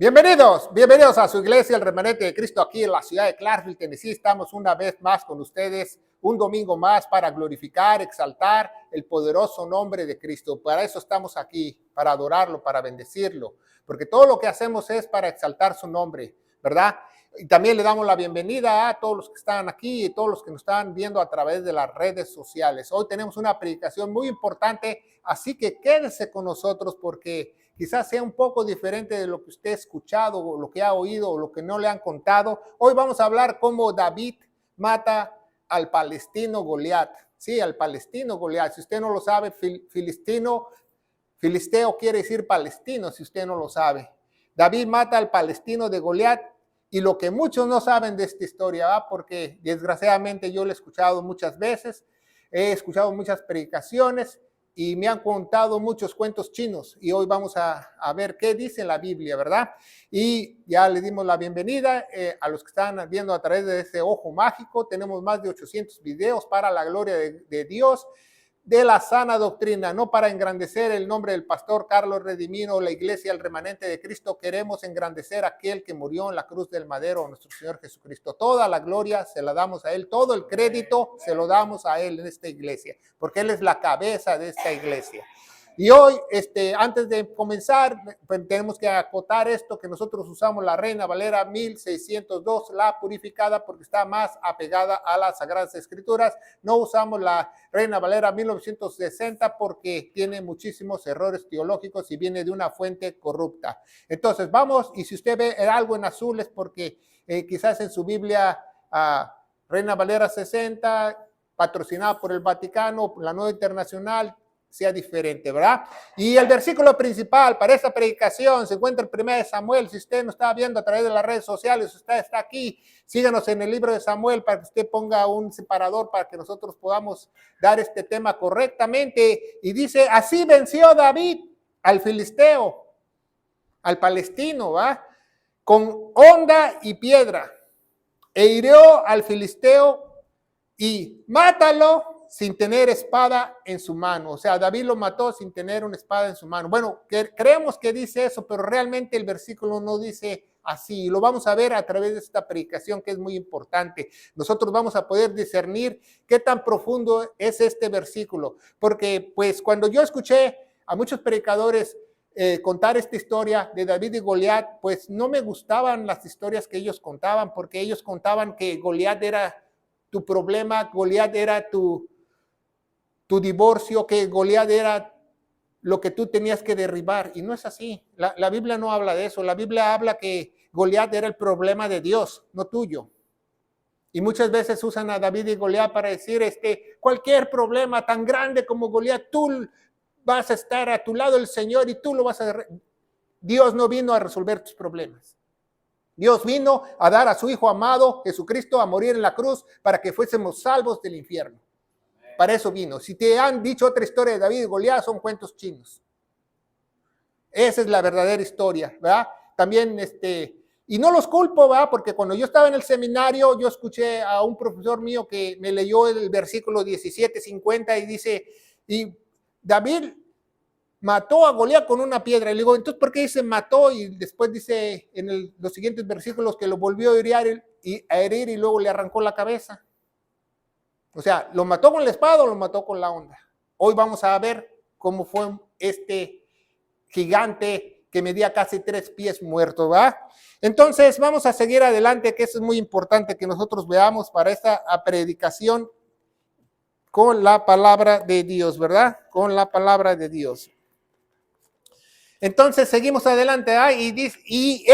Bienvenidos a su iglesia, el Remanente de Cristo, aquí en la ciudad de Clarksville, Tennessee. Estamos una vez más con ustedes, un domingo más para glorificar, exaltar el poderoso nombre de Cristo. Para eso estamos aquí, para adorarlo, para bendecirlo, porque todo lo que hacemos es para exaltar su nombre, ¿verdad? Y también le damos la bienvenida a todos los que están aquí y todos los que nos están viendo a través de las redes sociales. Hoy tenemos una predicación muy importante, así que quédese con nosotros porque quizás sea un poco diferente de lo que usted ha escuchado, o lo que ha oído, o lo que no le han contado. Hoy vamos a hablar cómo David mata al palestino Goliat. Sí, al palestino Goliat. Si usted no lo sabe, filisteo quiere decir palestino, si usted no lo sabe. David mata al palestino de Goliat. Y lo que muchos no saben de esta historia, ¿va? Porque desgraciadamente yo lo he escuchado muchas veces, he escuchado muchas predicaciones y me han contado muchos cuentos chinos. Y hoy vamos a ver qué dice la Biblia, ¿verdad? Y ya le dimos la bienvenida a los que están viendo a través de ese ojo mágico. Tenemos más de 800 videos para la gloria de Dios, de la sana doctrina, no para engrandecer el nombre del pastor Carlos Redimino o la iglesia, el remanente de Cristo. Queremos engrandecer a aquel que murió en la cruz del madero, nuestro Señor Jesucristo. Toda la gloria se la damos a Él, todo el crédito se lo damos a Él en esta iglesia, porque Él es la cabeza de esta iglesia. Y hoy, antes de comenzar, pues, tenemos que acotar esto, que nosotros usamos la Reina Valera 1602, la purificada, porque está más apegada a las Sagradas Escrituras. No usamos la Reina Valera 1960 porque tiene muchísimos errores teológicos y viene de una fuente corrupta. Entonces, vamos, y si usted ve algo en azul es porque quizás en su Biblia Reina Valera 60, patrocinada por el Vaticano, la Nueva Internacional, sea diferente, ¿verdad? Y el versículo principal para esta predicación se encuentra en 1 Samuel. Si usted nos está viendo a través de las redes sociales, usted está aquí, síganos en el libro de Samuel para que usted ponga un separador para que nosotros podamos dar este tema correctamente. Y dice, así venció David al filisteo, al palestino, ¿va? Con honda y piedra, e hirió al filisteo y mátalo sin tener espada en su mano. O sea, David lo mató sin tener una espada en su mano. Bueno, creemos que dice eso, pero realmente el versículo no dice así. Lo vamos a ver a través de esta predicación, que es muy importante. Nosotros vamos a poder discernir qué tan profundo es este versículo. Porque, pues, cuando yo escuché a muchos predicadores contar esta historia de David y Goliat, pues no me gustaban las historias que ellos contaban, porque ellos contaban que Goliat era tu problema, Goliat era tu divorcio, que Goliat era lo que tú tenías que derribar. Y no es así. La Biblia no habla de eso. La Biblia habla que Goliat era el problema de Dios, no tuyo. Y muchas veces usan a David y Goliat para decir, cualquier problema tan grande como Goliat, tú vas a estar a tu lado el Señor y tú lo vas a... Dios no vino a resolver tus problemas. Dios vino a dar a su Hijo amado, Jesucristo, a morir en la cruz para que fuésemos salvos del infierno. Para eso vino. Si te han dicho otra historia de David y Goliat, son cuentos chinos. Esa es la verdadera historia, ¿verdad? También, y no los culpo, ¿verdad? Porque cuando yo estaba en el seminario, yo escuché a un profesor mío que me leyó el versículo 17:50 y dice, y David mató a Goliat con una piedra. Y le digo, entonces, ¿por qué dice mató? Y después dice en los siguientes versículos que lo volvió a herir y luego le arrancó la cabeza. O sea, ¿lo mató con la espada o lo mató con la honda? Hoy vamos a ver cómo fue este gigante que medía casi 3 pies muerto, ¿va? Entonces, vamos a seguir adelante, que eso es muy importante que nosotros veamos para esta predicación con la palabra de Dios, ¿verdad? Con la palabra de Dios. Entonces, seguimos adelante, ¿ah? Y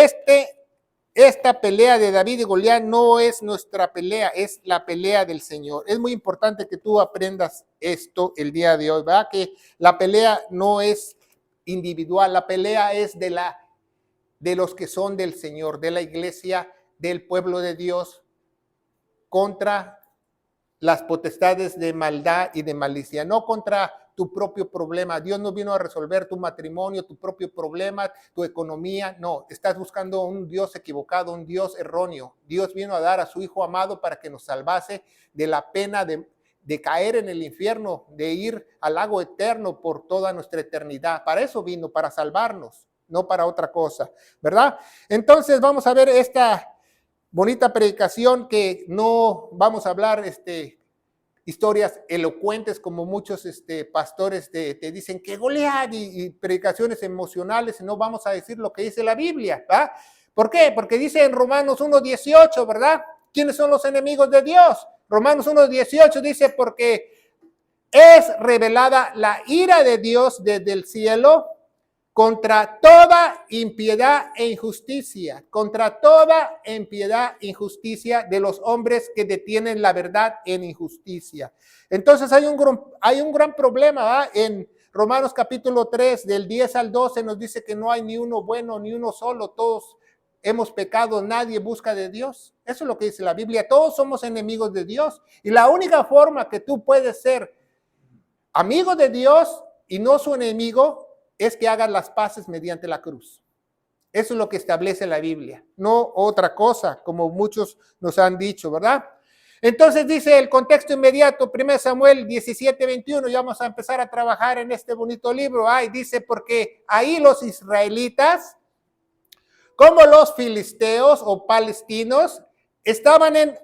esta pelea de David y Goliat no es nuestra pelea, es la pelea del Señor. Es muy importante que tú aprendas esto el día de hoy, ¿verdad? Que la pelea no es individual, la pelea es de los que son del Señor, de la iglesia, del pueblo de Dios, contra las potestades de maldad y de malicia, no contra tu propio problema. Dios no vino a resolver tu matrimonio, tu propio problema, tu economía. No, estás buscando un Dios equivocado, un Dios erróneo. Dios vino a dar a su Hijo amado para que nos salvase de la pena de caer en el infierno, de ir al lago eterno por toda nuestra eternidad. Para eso vino, para salvarnos. no para otra cosa, ¿verdad? Entonces vamos a ver esta bonita predicación que no vamos a hablar historias elocuentes como muchos pastores te dicen que Goliat y predicaciones emocionales, no vamos a decir lo que dice la Biblia, ¿verdad? ¿Por qué? Porque dice en Romanos 1:18, ¿verdad? ¿Quiénes son los enemigos de Dios? Romanos 1:18 dice, porque es revelada la ira de Dios desde el cielo contra toda impiedad e injusticia, contra toda impiedad e injusticia de los hombres que detienen la verdad en injusticia. Entonces hay un gran problema, ¿verdad? En Romanos capítulo 3, del 10 al 12 nos dice que no hay ni uno bueno, ni uno solo, todos hemos pecado, nadie busca de Dios. Eso es lo que dice la Biblia, todos somos enemigos de Dios. Y la única forma que tú puedes ser amigo de Dios y no su enemigo es que hagan las paces mediante la cruz. Eso es lo que establece la Biblia, no otra cosa, como muchos nos han dicho, ¿verdad? Entonces dice el contexto inmediato, 1 Samuel 17:21, y vamos a empezar a trabajar en este bonito libro. Dice, porque ahí los israelitas, como los filisteos o palestinos, estaban en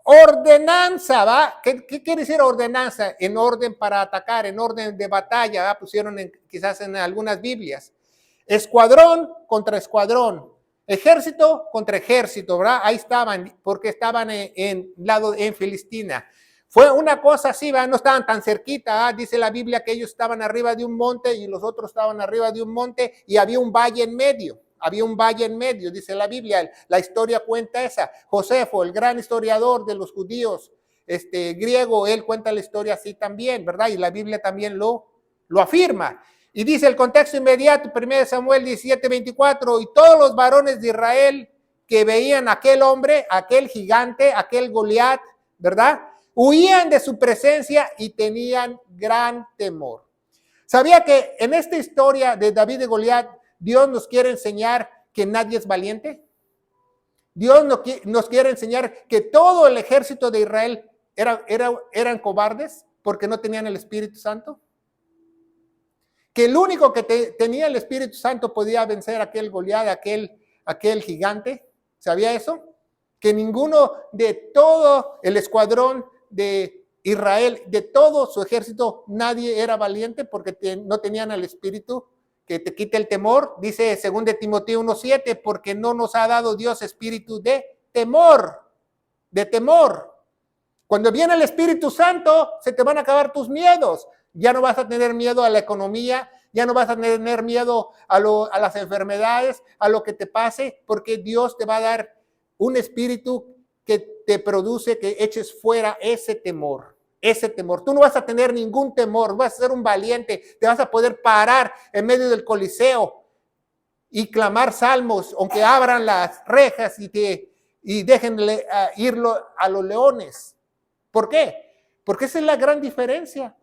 ordenanza, ¿va? ¿Qué quiere decir ordenanza? En orden para atacar, en orden de batalla, ¿va? Pusieron quizás en algunas Biblias. Escuadrón contra escuadrón, ejército contra ejército, ¿verdad? Ahí estaban, porque estaban en Filistina. Fue una cosa así, ¿va? No estaban tan cerquita, ¿va? Dice la Biblia que ellos estaban arriba de un monte y los otros estaban arriba de un monte y había un valle en medio. Había un valle en medio, dice la Biblia, la historia cuenta esa. Josefo, el gran historiador de los judíos griego, él cuenta la historia así también, ¿verdad? Y la Biblia también lo afirma. Y dice el contexto inmediato, 1 Samuel 17:24, y todos los varones de Israel que veían a aquel hombre, aquel gigante, aquel Goliat, ¿verdad? Huían de su presencia y tenían gran temor. ¿Sabía que en esta historia de David y Goliat, Dios nos quiere enseñar que nadie es valiente? Dios nos quiere enseñar que todo el ejército de Israel eran cobardes porque no tenían el Espíritu Santo. Que el único que tenía el Espíritu Santo podía vencer a aquel Goliat, aquel gigante. ¿Sabía eso? Que ninguno de todo el escuadrón de Israel, de todo su ejército, nadie era valiente porque no tenían el Espíritu que te quite el temor. Dice 2 Timoteo 1:7, porque no nos ha dado Dios espíritu de temor, de temor. Cuando viene el Espíritu Santo, se te van a acabar tus miedos. Ya no vas a tener miedo a la economía, ya no vas a tener miedo a las enfermedades, a lo que te pase, porque Dios te va a dar un espíritu que te produce que eches fuera ese temor. Ese temor. Tú no vas a tener ningún temor, vas a ser un valiente, te vas a poder parar en medio del Coliseo y clamar salmos, aunque abran las rejas y dejen ir a los leones. ¿Por qué? Porque esa es la gran diferencia.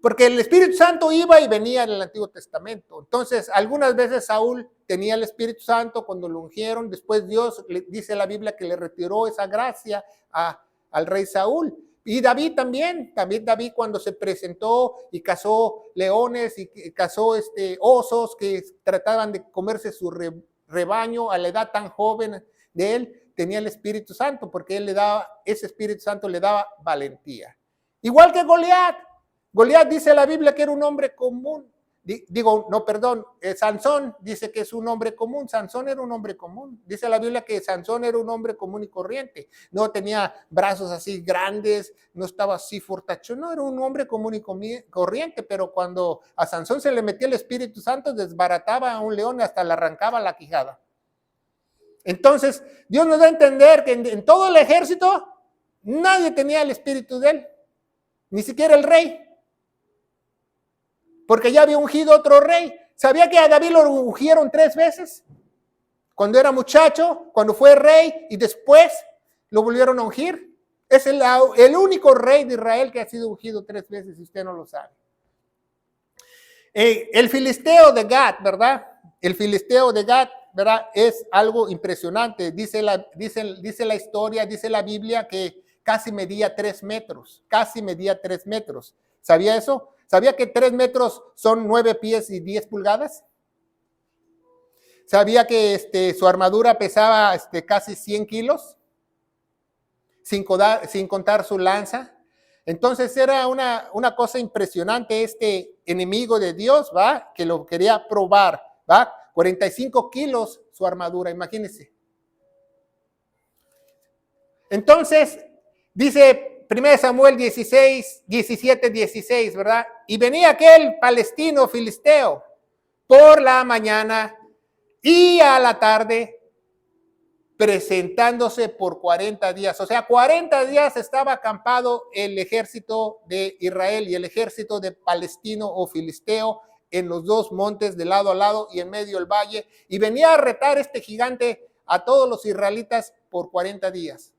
Porque el Espíritu Santo iba y venía en el Antiguo Testamento. Entonces, algunas veces Saúl tenía el Espíritu Santo cuando lo ungieron. Después Dios, dice la Biblia, que le retiró esa gracia al rey Saúl. Y David también David cuando se presentó y cazó leones y cazó osos que trataban de comerse su rebaño a la edad tan joven de él, tenía el Espíritu Santo porque ese Espíritu Santo le daba valentía. Igual que Goliat. Goliat dice la Biblia que era un hombre común. Sansón dice que es un hombre común. Sansón era un hombre común. Dice la Biblia que Sansón era un hombre común y corriente. No tenía brazos así grandes, no estaba así fortachón. No, era un hombre común y corriente, pero cuando a Sansón se le metía el Espíritu Santo, desbarataba a un león y hasta le arrancaba la quijada. Entonces, Dios nos da a entender que en todo el ejército nadie tenía el Espíritu de él, ni siquiera el rey. Porque ya había ungido otro rey. ¿Sabía que a David lo ungieron 3 veces? Cuando era muchacho, cuando fue rey y después lo volvieron a ungir. Es el único rey de Israel que ha sido ungido 3 veces, si usted no lo sabe. El filisteo de Gat, ¿verdad? El filisteo de Gat, ¿verdad? Es algo impresionante. Dice la historia, dice la Biblia que casi medía 3 metros. Casi medía 3 metros. ¿Sabía eso? ¿Sabía que 3 metros son 9 pies y 10 pulgadas? ¿Sabía que su armadura pesaba casi 100 kilos? Sin contar su lanza. Entonces era una cosa impresionante este enemigo de Dios, ¿va? Que lo quería probar, ¿va? 45 kilos su armadura, imagínense. Entonces, dice 1 Samuel 17, 16, ¿verdad? Y venía aquel palestino filisteo por la mañana y a la tarde, presentándose por 40 días. O sea, 40 días estaba acampado el ejército de Israel y el ejército de palestino o filisteo en los dos montes de lado a lado y en medio del valle. Y venía a retar este gigante a todos los israelitas por 40 días.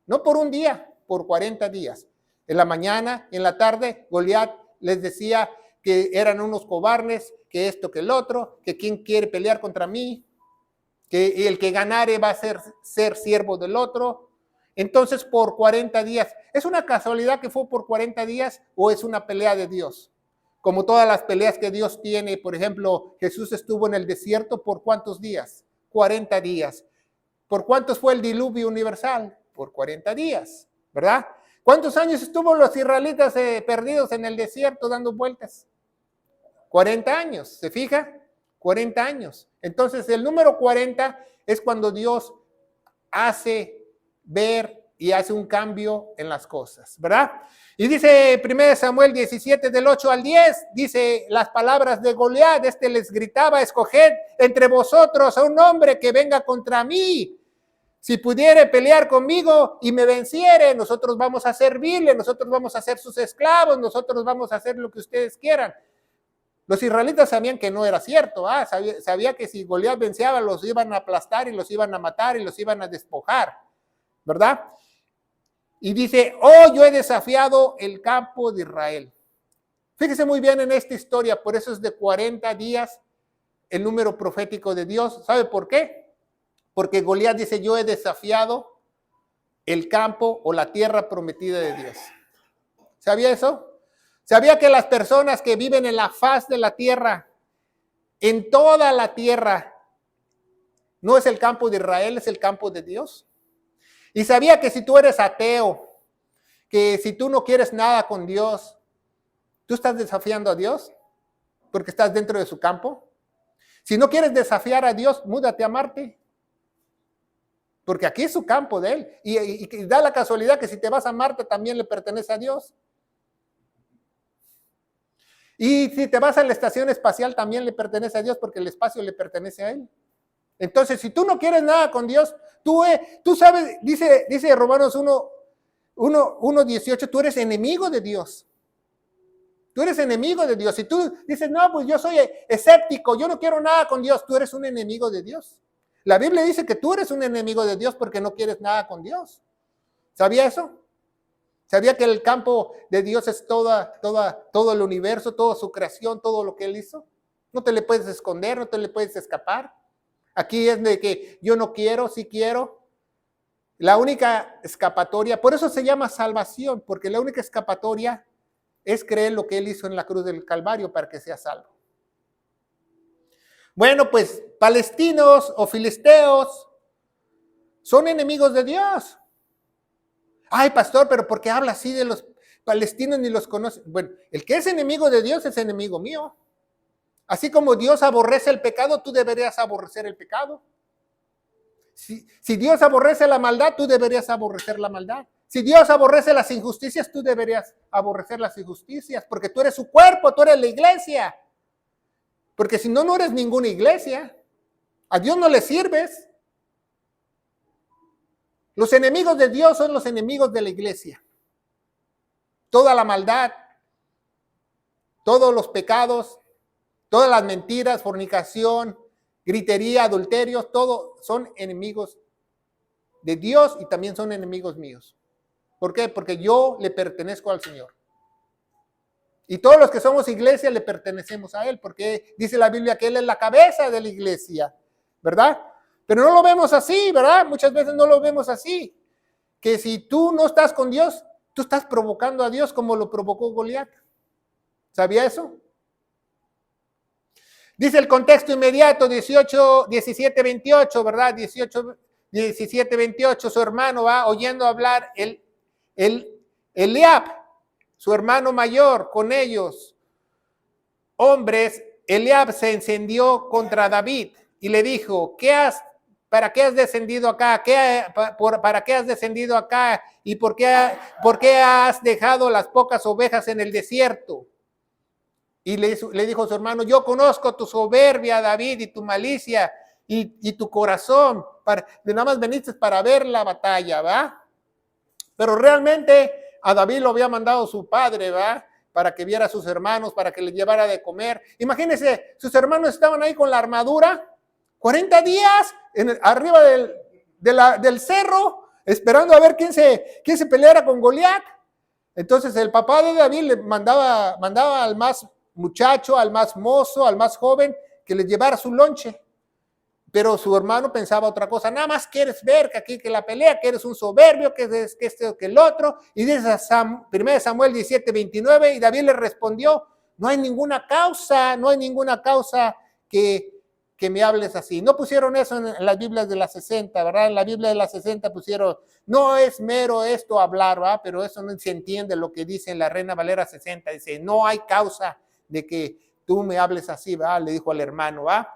No por un día, por 40 días. En la mañana, en la tarde, Goliat les decía que eran unos cobardes, que esto, que el otro, que quién quiere pelear contra mí, que el que ganare va a ser siervo del otro. Entonces, por 40 días, ¿es una casualidad que fue por 40 días o es una pelea de Dios? Como todas las peleas que Dios tiene, por ejemplo, Jesús estuvo en el desierto ¿por cuántos días? 40 días. ¿Por cuántos fue el diluvio universal? Por 40 días, ¿verdad? ¿Cuántos años estuvo los israelitas perdidos en el desierto dando vueltas? 40 años, ¿se fija? 40 años. Entonces, el número 40 es cuando Dios hace ver y hace un cambio en las cosas, ¿verdad? Y dice 1 Samuel 17, del 8 al 10, dice las palabras de Goliat, les gritaba, escoged entre vosotros a un hombre que venga contra mí. Si pudiere pelear conmigo y me venciere, nosotros vamos a servirle, nosotros vamos a ser sus esclavos, nosotros vamos a hacer lo que ustedes quieran. Los israelitas sabían que no era cierto, sabía que si Goliat vencía, los iban a aplastar y los iban a matar y los iban a despojar, ¿verdad? Y dice, yo he desafiado el campo de Israel. Fíjese muy bien en esta historia, por eso es de 40 días el número profético de Dios. ¿Sabe por qué? Porque Goliat dice, yo he desafiado el campo o la tierra prometida de Dios. ¿Sabía eso? ¿Sabía que las personas que viven en la faz de la tierra, en toda la tierra, no es el campo de Israel, es el campo de Dios? Y sabía que si tú eres ateo, que si tú no quieres nada con Dios, tú estás desafiando a Dios porque estás dentro de su campo. Si no quieres desafiar a Dios, múdate a Marte. Porque aquí es su campo de él. Y da la casualidad que si te vas a Marte también le pertenece a Dios. Y si te vas a la estación espacial también le pertenece a Dios porque el espacio le pertenece a él. Entonces, si tú no quieres nada con Dios, tú sabes, dice Romanos 1:18, tú eres enemigo de Dios. Tú eres enemigo de Dios. Si tú dices, no, pues yo soy escéptico, yo no quiero nada con Dios, tú eres un enemigo de Dios. La Biblia dice que tú eres un enemigo de Dios porque no quieres nada con Dios. ¿Sabía eso? ¿Sabía que el campo de Dios es todo el universo, toda su creación, todo lo que Él hizo? No te le puedes esconder, no te le puedes escapar. Aquí es de que yo no quiero, sí quiero. La única escapatoria, por eso se llama salvación, porque la única escapatoria es creer lo que Él hizo en la cruz del Calvario para que sea salvo. Bueno, pues palestinos o filisteos son enemigos de Dios. Ay, pastor, pero ¿por qué habla así de los palestinos ni los conoce? Bueno, el que es enemigo de Dios es enemigo mío. Así como Dios aborrece el pecado, tú deberías aborrecer el pecado. Si Dios aborrece la maldad, tú deberías aborrecer la maldad. Si Dios aborrece las injusticias, tú deberías aborrecer las injusticias, porque tú eres su cuerpo, tú eres la iglesia. Porque si no, no eres ninguna iglesia. A Dios no le sirves. Los enemigos de Dios son los enemigos de la iglesia. Toda la maldad, todos los pecados, todas las mentiras, fornicación, gritería, adulterios, todo son enemigos de Dios y también son enemigos míos. ¿Por qué? Porque yo le pertenezco al Señor. Y todos los que somos iglesia le pertenecemos a Él, porque dice la Biblia que Él es la cabeza de la iglesia, ¿verdad? Pero no lo vemos así, ¿verdad? Muchas veces no lo vemos así. Que si tú no estás con Dios, tú estás provocando a Dios como lo provocó Goliat. ¿Sabía eso? Dice el contexto inmediato, 17, 28, ¿verdad? 17, 28, su hermano va oyendo hablar Eliab, su hermano mayor, con ellos, hombres. Eliab se encendió contra David y le dijo, ¿para qué has descendido acá? ¿Para qué has descendido acá? ¿Y por qué has dejado las pocas ovejas en el desierto? Y le dijo a su hermano, yo conozco tu soberbia, David, y tu malicia, y tu corazón. Nada más veniste para ver la batalla, ¿va? Pero realmente a David lo había mandado su padre, ¿va? Para que viera a sus hermanos, para que les llevara de comer. Imagínense, sus hermanos estaban ahí con la armadura, 40 días arriba del cerro, esperando a ver quién se peleara con Goliat. Entonces el papá de David le mandaba al más muchacho, al más mozo, al más joven, que les llevara su lonche. Pero su hermano pensaba otra cosa, nada más quieres ver que aquí que la pelea, que eres un soberbio, que este o que el otro. Y dice 1 Samuel 17, 29, y David le respondió, no hay ninguna causa que me hables así. No pusieron eso en las Biblias de las 60, ¿verdad? En la Biblia de las 60 pusieron, no es mero esto hablar, ¿verdad? Pero eso no se entiende lo que dice en la Reina Valera 60, dice, no hay causa de que tú me hables así, ¿verdad? Le dijo al hermano, ¿verdad?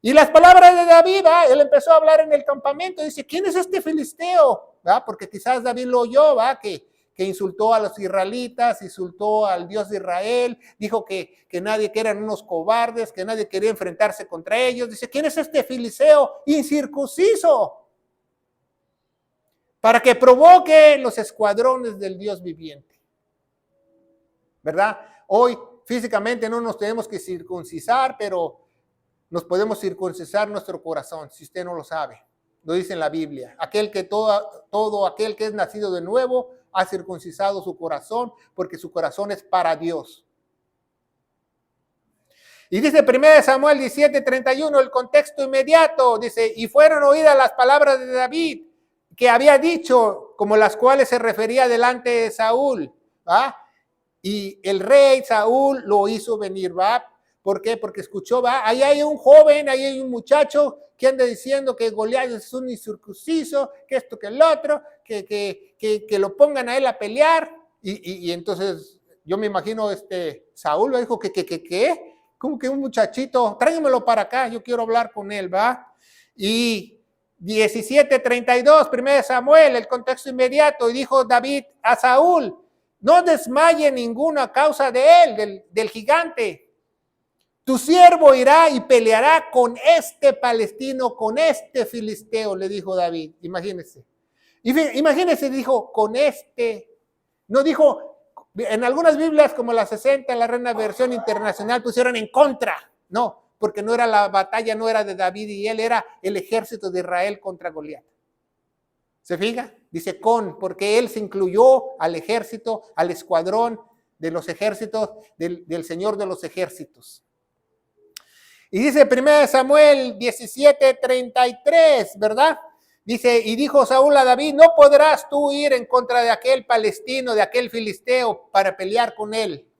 Y las palabras de David, ¿va? Él empezó a hablar en el campamento, dice, ¿quién es este filisteo? ¿Va? Porque quizás David lo oyó, ¿va? Que insultó a los israelitas, insultó al Dios de Israel, dijo que nadie, que eran unos cobardes, que nadie quería enfrentarse contra ellos. Dice, ¿quién es este filisteo incircunciso? Para que provoque los escuadrones del Dios viviente. ¿Verdad? Hoy físicamente no nos tenemos que circuncisar, pero nos podemos circuncisar nuestro corazón, si usted no lo sabe. Lo dice en la Biblia. Todo aquel que es nacido de nuevo ha circuncisado su corazón, porque su corazón es para Dios. Y dice 1 Samuel 17, 31, el contexto inmediato, dice, y fueron oídas las palabras de David, que había dicho, como las cuales se refería delante de Saúl, ¿va? Y el rey Saúl lo hizo venir, ¿va? ¿Por qué? Porque escuchó, va, ahí hay un joven, ahí hay un muchacho que anda diciendo que Goliat es un incircunciso, que esto, que el otro, que lo pongan a él a pelear. Y entonces yo me imagino Saúl le dijo ¿qué? Como que un muchachito, tráigamelo para acá, yo quiero hablar con él, ¿va? Y 17:32, 1 Samuel, el contexto inmediato, y dijo David a Saúl, no desmaye ninguna causa de él, del gigante. Tu siervo irá y peleará con este palestino, con este filisteo, le dijo David. Imagínense. Imagínense, dijo, con este. No dijo, en algunas Biblias como la 60, la Reina Versión Internacional, pusieron en contra. No, porque no era la batalla, no era de David y él, era el ejército de Israel contra Goliat. ¿Se fija? Dice con, porque él se incluyó al ejército, al escuadrón de los ejércitos, del Señor de los ejércitos. Y dice 1 Samuel 17:33, ¿verdad? Dice, y dijo Saúl a David, no podrás tú ir en contra de aquel palestino, de aquel filisteo, para pelear con él.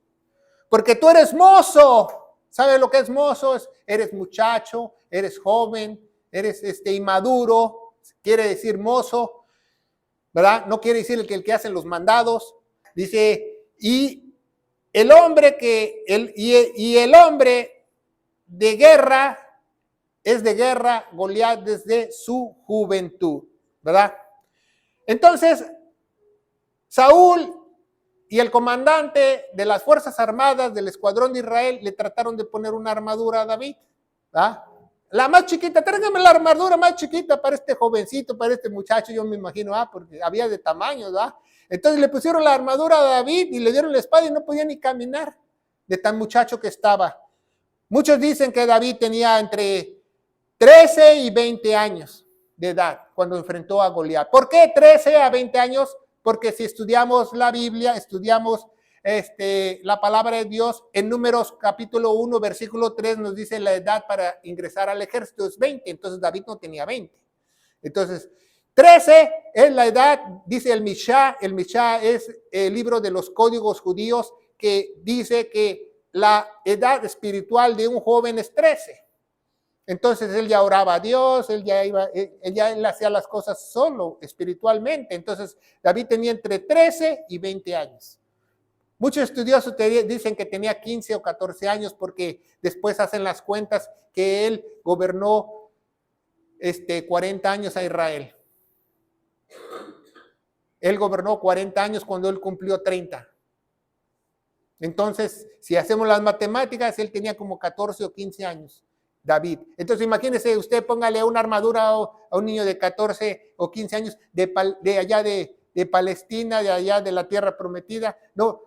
Porque tú eres mozo. ¿Sabes lo que es mozo? Eres muchacho, eres joven, eres inmaduro. Quiere decir mozo, ¿verdad? No quiere decir el que hace los mandados. Dice, y el hombre de guerra, es de guerra Goliat desde su juventud, ¿verdad? Entonces, Saúl y el comandante de las Fuerzas Armadas del Escuadrón de Israel le trataron de poner una armadura a David, ¿verdad? La más chiquita, tráigame la armadura más chiquita para este jovencito, para este muchacho, yo me imagino, porque había de tamaño, ¿verdad? Entonces le pusieron la armadura a David y le dieron la espada y no podía ni caminar de tan muchacho que estaba. Muchos dicen que David tenía entre 13 y 20 años de edad cuando enfrentó a Goliat. ¿Por qué 13 a 20 años? Porque si estudiamos la Biblia, estudiamos la palabra de Dios, en Números capítulo 1, versículo 3 nos dice la edad para ingresar al ejército es 20, entonces David no tenía 20. Entonces, 13 es la edad, dice el Mishá es el libro de los códigos judíos que dice que la edad espiritual de un joven es 13. Entonces él ya oraba a Dios, él hacía las cosas solo espiritualmente. Entonces David tenía entre 13 y 20 años. Muchos estudiosos dicen que tenía 15 o 14 años porque después hacen las cuentas que él gobernó 40 años a Israel. Él gobernó 40 años cuando él cumplió 30. Entonces, si hacemos las matemáticas, él tenía como 14 o 15 años, David. Entonces, imagínese, usted póngale una armadura a un niño de 14 o 15 años de allá de Palestina, de allá de la tierra prometida. No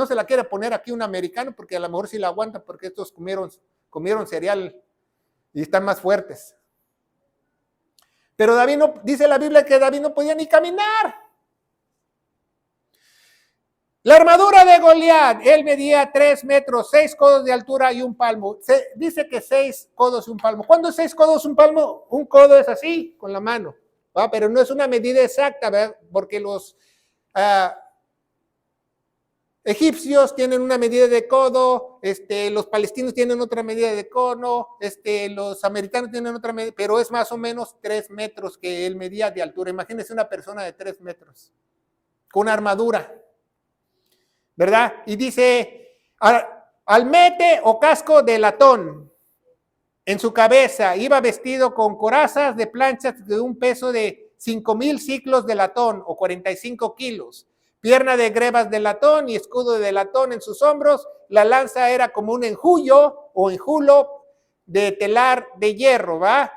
se la quiere poner aquí un americano porque a lo mejor sí la aguanta porque estos comieron cereal y están más fuertes. Pero David no, dice la Biblia que David no podía ni caminar. La armadura de Goliat, él medía 3 metros, 6 codos de altura y un palmo. Dice que 6 codos y un palmo. ¿Cuándo es 6 codos y un palmo? Un codo es así, con la mano. ¿Va? Pero no es una medida exacta, ¿verdad? Porque los egipcios tienen una medida de codo, los palestinos tienen otra medida de cono, los americanos tienen otra medida, pero es más o menos 3 metros que él medía de altura. Imagínense una persona de 3 metros, con armadura, ¿verdad? Y dice, almete o casco de latón en su cabeza, iba vestido con corazas de planchas de un peso de 5,000 ciclos de latón o 45 kilos. Pierna de grebas de latón y escudo de latón en sus hombros. La lanza era como un enjullo o enjulo de telar de hierro, ¿va?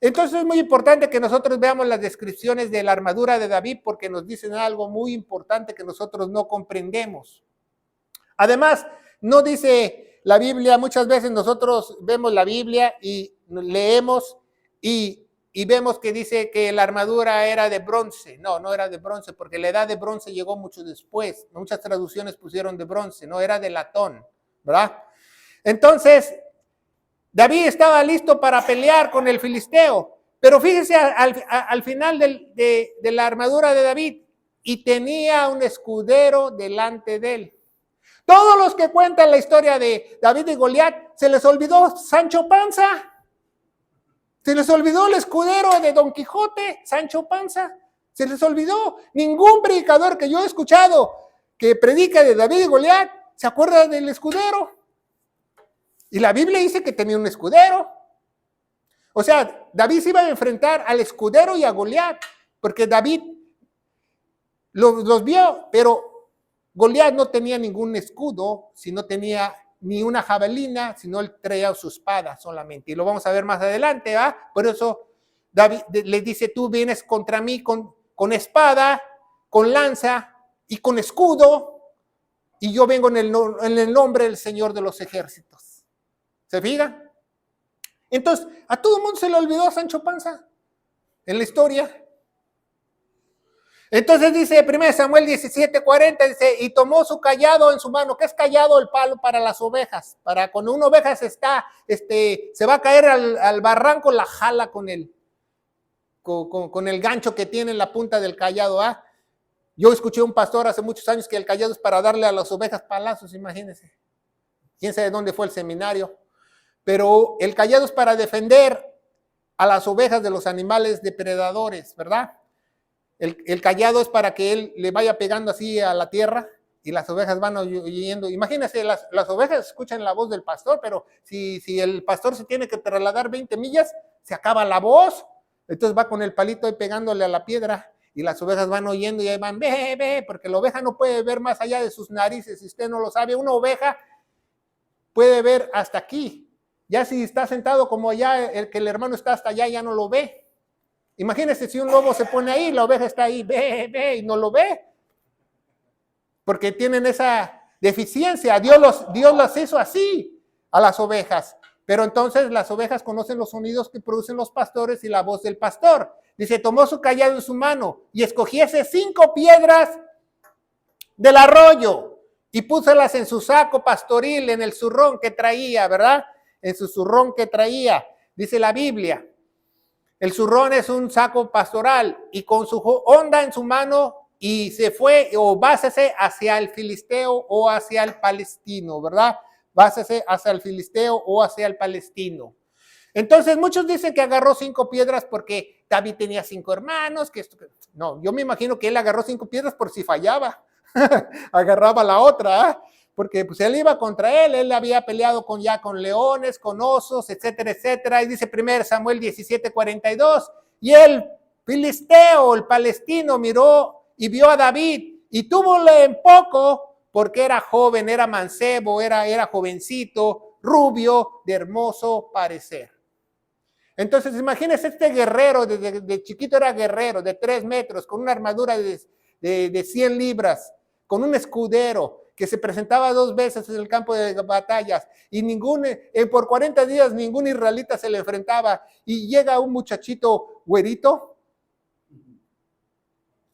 Entonces es muy importante que nosotros veamos las descripciones de la armadura de David porque nos dicen algo muy importante que nosotros no comprendemos. Además, no dice la Biblia, muchas veces nosotros vemos la Biblia y leemos y vemos que dice que la armadura era de bronce. No era de bronce, porque la edad de bronce llegó mucho después. Muchas traducciones pusieron de bronce, no era de latón, ¿verdad? Entonces, David estaba listo para pelear con el filisteo, pero fíjese al final de la armadura de David, y tenía un escudero delante de él. Todos los que cuentan la historia de David y Goliat, se les olvidó Sancho Panza. Se les olvidó el escudero de Don Quijote, Sancho Panza. Se les olvidó. Ningún predicador que yo he escuchado que predica de David y Goliat se acuerda del escudero. Y la Biblia dice que tenía un escudero. O sea, David se iba a enfrentar al escudero y a Goliat, porque David los vio, pero Goliat no tenía ningún escudo, sino tenía ni una jabalina, sino él traía su espada solamente. Y lo vamos a ver más adelante, ¿va? Por eso David le dice, tú vienes contra mí con espada, con lanza y con escudo, y yo vengo en el nombre del Señor de los ejércitos. ¿Se fija? Entonces, a todo el mundo se le olvidó Sancho Panza en la historia. Entonces dice 1 Samuel 17:40, dice, y tomó su cayado en su mano. ¿Qué es cayado? El palo para las ovejas. Para cuando una oveja se va a caer al barranco, la jala con el gancho que tiene en la punta del cayado. ¿Ah? Yo escuché a un pastor hace muchos años que el cayado es para darle a las ovejas palazos, imagínense. Quién sabe dónde fue el seminario. Pero el cayado es para defender a las ovejas de los animales depredadores, ¿verdad? El cayado es para que él le vaya pegando así a la tierra y las ovejas van oyendo. Imagínense, las ovejas escuchan la voz del pastor, pero si el pastor se tiene que trasladar 20 millas, se acaba la voz. Entonces va con el palito ahí pegándole a la piedra y las ovejas van oyendo y ahí van, ve, porque la oveja no puede ver más allá de sus narices. Si usted no lo sabe, una oveja puede ver hasta aquí. Ya si está sentado como allá, el hermano está hasta allá, ya no lo ve. Imagínense si un lobo se pone ahí, la oveja está ahí, ve, y no lo ve. Porque tienen esa deficiencia. Dios las hizo así a las ovejas. Pero entonces las ovejas conocen los sonidos que producen los pastores y la voz del pastor. Dice, tomó su cayado en su mano y escogiese 5 piedras del arroyo y púselas en su saco pastoril, en el zurrón que traía, ¿verdad? En su zurrón que traía, dice la Biblia. El zurrón es un saco pastoral y con su honda en su mano y se fue, o básese hacia el filisteo o hacia el palestino, ¿verdad? Básese hacia el filisteo o hacia el palestino. Entonces muchos dicen que agarró 5 piedras porque David tenía 5 hermanos, no, yo me imagino que él agarró 5 piedras por si fallaba, agarraba la otra, ¿eh? Porque pues él iba contra él había peleado con leones, con osos, etcétera, etcétera, y dice 1 Samuel 17:42, y el filisteo, el palestino, miró y vio a David, y túvole en poco, porque era joven, era mancebo, era jovencito, rubio, de hermoso parecer. Entonces, imagínense este guerrero, de chiquito era guerrero, de 3 metros, con una armadura de 100 libras, con un escudero, que se presentaba 2 veces en el campo de batallas, y por 40 días ningún israelita se le enfrentaba, y llega un muchachito güerito,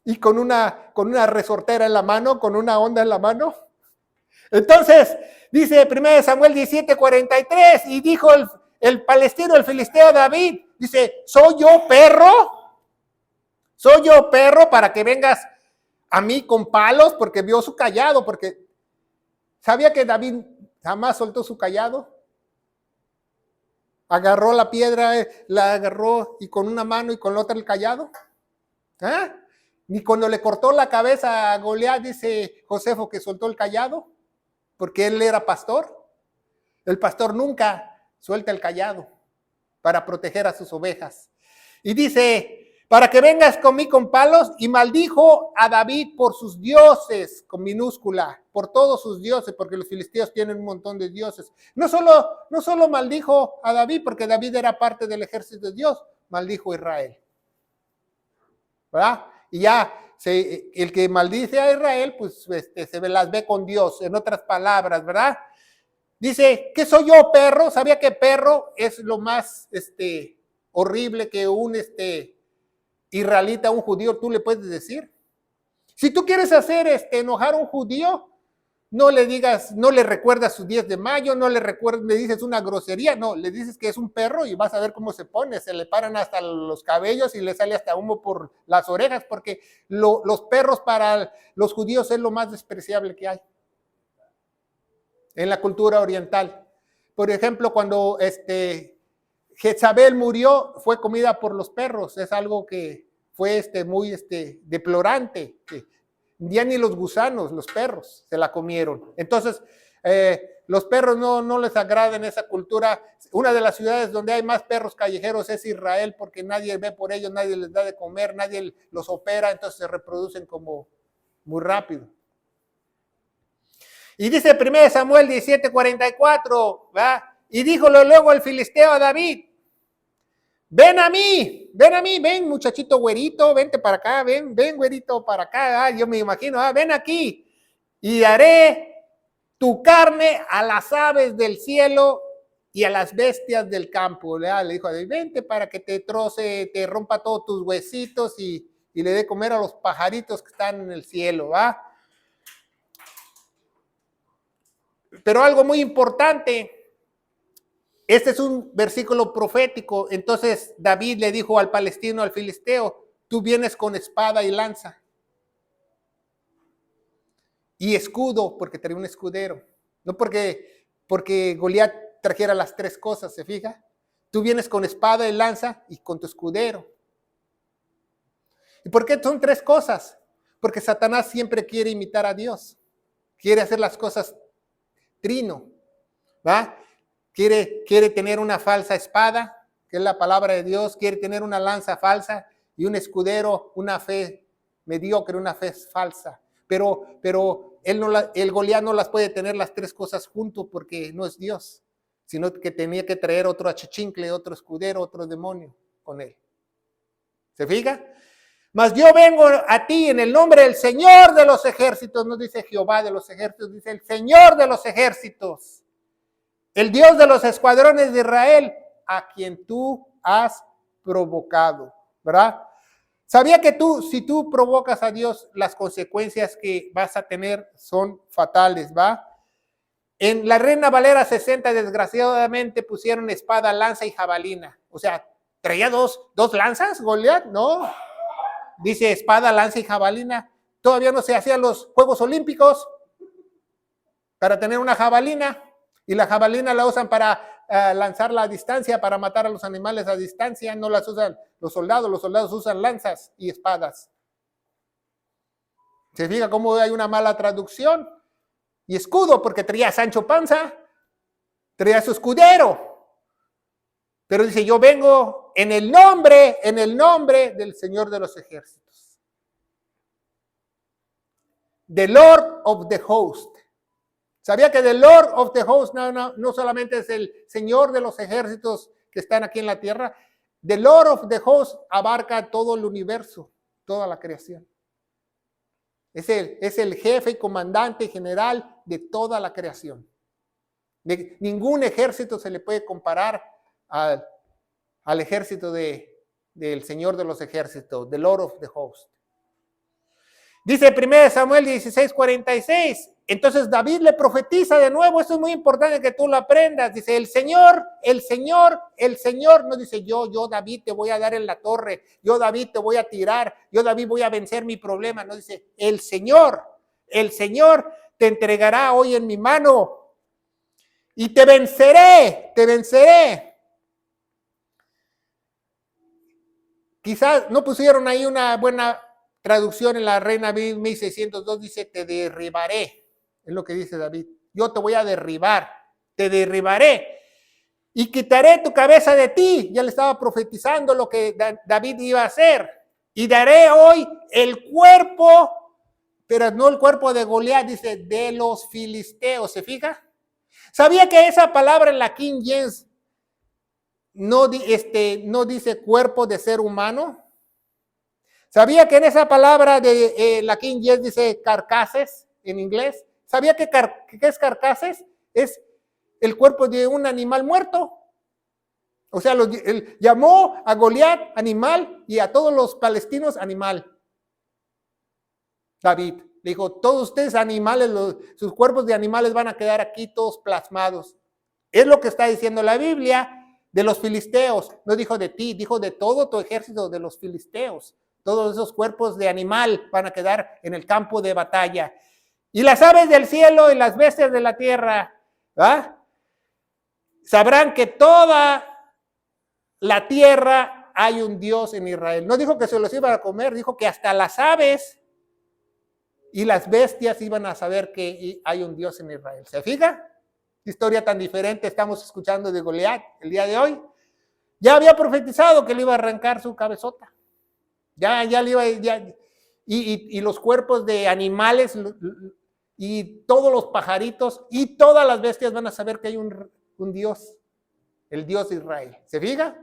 y con una resortera en la mano, con una onda en la mano. Entonces, dice 1 Samuel 17:43, y dijo el palestino, el filisteo a David, dice, ¿soy yo perro? ¿Soy yo perro para que vengas a mí con palos? Porque vio su cayado, porque ¿sabía que David jamás soltó su cayado? Agarró la piedra, la agarró y con una mano y con la otra el cayado. ¿Eh? Ni cuando le cortó la cabeza a Goliat, dice Josefo que soltó el cayado, porque él era pastor. El pastor nunca suelta el cayado para proteger a sus ovejas. Y dice, para que vengas conmigo con palos, y maldijo a David por sus dioses, con minúscula, por todos sus dioses, porque los filisteos tienen un montón de dioses. No solo maldijo a David, porque David era parte del ejército de Dios, maldijo a Israel. ¿Verdad? Y ya el que maldice a Israel, pues se las ve con Dios, en otras palabras, ¿verdad? Dice, ¿qué soy yo, perro? ¿Sabía que perro es lo más horrible que un israelita, un judío, tú le puedes decir? Si tú quieres hacer enojar a un judío, no le digas, no le recuerdas su 10 de mayo, no le dices una grosería, no, le dices que es un perro y vas a ver cómo se pone, se le paran hasta los cabellos y le sale hasta humo por las orejas, porque los perros para los judíos es lo más despreciable que hay en la cultura oriental. Por ejemplo, cuando Jezabel murió, fue comida por los perros, es algo que fue muy deplorante. Ya ni los gusanos, los perros se la comieron. Entonces, los perros no les agrada en esa cultura. Una de las ciudades donde hay más perros callejeros es Israel, porque nadie ve por ellos, nadie les da de comer, nadie los opera, entonces se reproducen como muy rápido. Y dice 1 Samuel 17:44, ¿verdad? Y díjole luego el filisteo a David, ven a mí, ven muchachito güerito, vente para acá, ven güerito para acá, yo me imagino, ven aquí, y haré tu carne a las aves del cielo y a las bestias del campo. Le dijo a David, vente para que te troce, te rompa todos tus huesitos y le dé comer a los pajaritos que están en el cielo, ¿va? Pero algo muy importante, este es un versículo profético. Entonces David le dijo al palestino, al filisteo, tú vienes con espada y lanza y escudo, porque traía un escudero, no porque Goliat trajera las 3 cosas, ¿se fija? Tú vienes con espada y lanza y con tu escudero. ¿Y por qué son 3 cosas? Porque Satanás siempre quiere imitar a Dios, quiere hacer las cosas trino, ¿va? Quiere tener una falsa espada, que es la palabra de Dios, quiere tener una lanza falsa y un escudero, una fe mediocre, una fe falsa. Pero el Goliat no las puede tener las 3 cosas juntos porque no es Dios, sino que tenía que traer otro achichincle, otro escudero, otro demonio con él. ¿Se fija? Mas yo vengo a ti en el nombre del Señor de los ejércitos, no dice Jehová de los ejércitos, dice el Señor de los ejércitos, el Dios de los escuadrones de Israel, a quien tú has provocado, ¿verdad? Sabía que si tú provocas a Dios, las consecuencias que vas a tener son fatales, ¿va? En la Reina Valera 60, desgraciadamente, pusieron espada, lanza y jabalina. O sea, ¿traía dos lanzas, Goliat? No. Dice espada, lanza y jabalina. Todavía no se hacían los Juegos Olímpicos para tener una jabalina, y la jabalina la usan para lanzarla a distancia, para matar a los animales a distancia. No las usan los soldados usan lanzas y espadas. ¿Se fija cómo hay una mala traducción? Y escudo, porque traía Sancho Panza, traía su escudero. Pero dice, yo vengo en el nombre del Señor de los ejércitos. The Lord of the Host. ¿Sabía que the Lord of the Host no solamente es el Señor de los ejércitos que están aquí en la tierra? The Lord of the Host abarca todo el universo, toda la creación. Es el jefe y comandante general de toda la creación. Ningún ejército se le puede comparar al ejército del Señor de los ejércitos, the Lord of the Host. Dice 1 Samuel 16:46. Entonces David le profetiza de nuevo. Esto es muy importante que tú lo aprendas. Dice, el Señor, no dice yo David te voy a dar en la torre, yo David te voy a tirar, yo David voy a vencer mi problema. No, dice, el Señor te entregará hoy en mi mano y te venceré. Quizás no pusieron ahí una buena traducción en la Reina 1602, dice, te derribaré. Es lo que dice David. Yo te voy a derribar, te derribaré y quitaré tu cabeza de ti. Ya le estaba profetizando lo que David iba a hacer. Y daré hoy el cuerpo, pero no el cuerpo de Goliat, dice, de los filisteos. ¿Se fija? ¿Sabía que esa palabra en la King James no dice cuerpo de ser humano? ¿Sabía que en esa palabra de la King James dice carcasses en inglés? ¿Sabía que es carcasses? Es el cuerpo de un animal muerto. O sea, él llamó a Goliat animal y a todos los palestinos animal. David le dijo, todos ustedes animales, sus cuerpos de animales van a quedar aquí todos plasmados. Es lo que está diciendo la Biblia de los filisteos. No dijo de ti, dijo de todo tu ejército de los filisteos. Todos esos cuerpos de animal van a quedar en el campo de batalla. Y las aves del cielo y las bestias de la tierra, sabrán que toda la tierra hay un Dios en Israel. No dijo que se los iban a comer, dijo que hasta las aves y las bestias iban a saber que hay un Dios en Israel. ¿Se fija? ¿Qué historia tan diferente estamos escuchando de Goliat el día de hoy? Ya había profetizado que le iba a arrancar su cabezota. Ya le iba y los cuerpos de animales y todos los pajaritos y todas las bestias van a saber que hay un Dios, el Dios de Israel. ¿Se fija?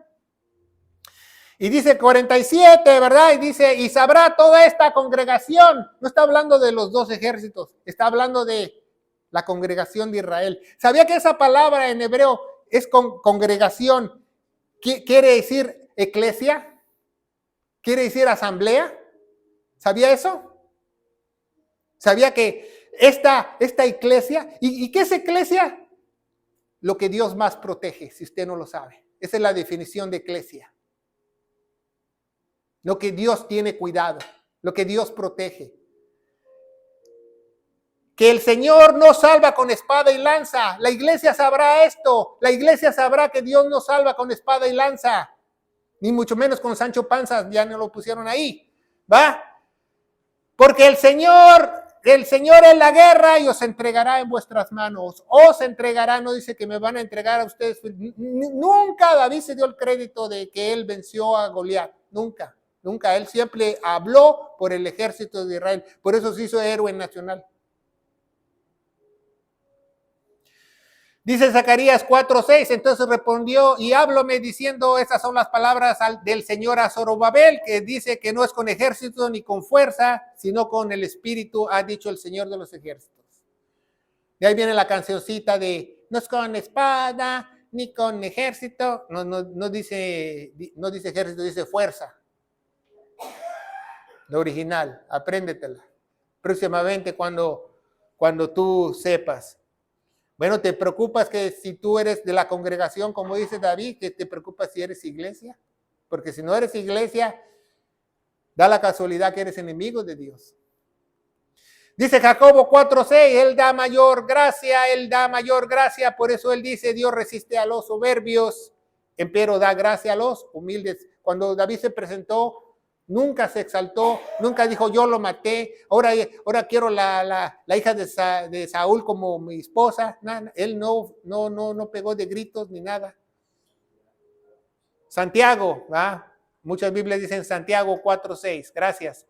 Y dice 47, ¿verdad? Y dice, y sabrá toda esta congregación. No está hablando de los dos ejércitos, está hablando de la congregación de Israel. ¿Sabía que esa palabra en hebreo es congregación? ¿Quiere decir eclesia? ¿Quiere decir asamblea? ¿Sabía eso? ¿Sabía que esta iglesia, ¿y qué es iglesia? Lo que Dios más protege, si usted no lo sabe. Esa es la definición de iglesia. Lo que Dios tiene cuidado, lo que Dios protege. Que el Señor no salva con espada y lanza. La iglesia sabrá esto. La iglesia sabrá que Dios no salva con espada y lanza. Ni mucho menos con Sancho Panza, ya no lo pusieron ahí. ¿Va? Porque el Señor es la guerra y os entregará en vuestras manos. Os entregará, no dice que me van a entregar a ustedes. Nunca David se dio el crédito de que él venció a Goliat. Nunca. Él siempre habló por el ejército de Israel. Por eso se hizo héroe nacional. Dice Zacarías 4:6, entonces respondió y háblome diciendo, estas son las palabras del Señor a Zorobabel, que dice que no es con ejército ni con fuerza, sino con el Espíritu, ha dicho el Señor de los ejércitos. De ahí viene la cancioncita de, no es con espada ni con ejército, no dice ejército, dice fuerza. Lo original, apréndetela. Próximamente cuando tú sepas. Bueno, ¿te preocupas que si tú eres de la congregación, como dice David, que te preocupas si eres iglesia? Porque si no eres iglesia, da la casualidad que eres enemigo de Dios. Dice Jacobo 4:6, Él da mayor gracia, por eso Él dice, Dios resiste a los soberbios, empero da gracia a los humildes. Cuando David se presentó, nunca se exaltó, nunca dijo, yo lo maté, ahora quiero la hija de Saúl como mi esposa. Él no pegó de gritos ni nada. Santiago, ¿verdad? Muchas Biblias dicen Santiago 4:6, gracias.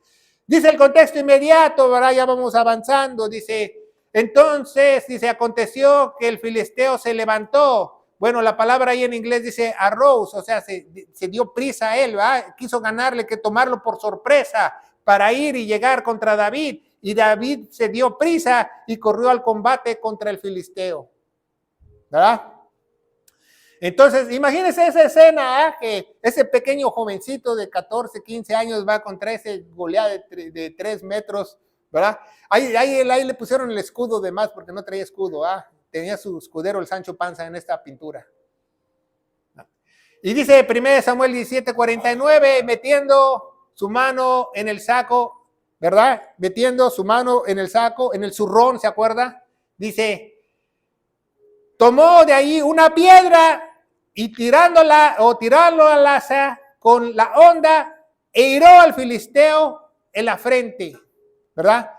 Dice el contexto inmediato, ¿verdad? Ya vamos avanzando. Dice, entonces, aconteció que el filisteo se levantó. Bueno, la palabra ahí en inglés dice arose, o sea, se dio prisa a él, ¿verdad? Quiso ganarle, que tomarlo por sorpresa para ir y llegar contra David. Y David se dio prisa y corrió al combate contra el filisteo, ¿verdad? Entonces, imagínense esa escena, que ese pequeño jovencito de 14, 15 años va contra ese Goliat de 3 metros, ¿verdad? Ahí le pusieron el escudo de más porque no traía escudo, tenía su escudero el Sancho Panza en esta pintura. Y dice 1 Samuel 17:49, metiendo su mano en el saco, ¿verdad? Metiendo su mano en el saco, en el zurrón, ¿se acuerda? Dice, tomó de ahí una piedra y tirando al asa con la honda e hirió al filisteo en la frente, ¿verdad?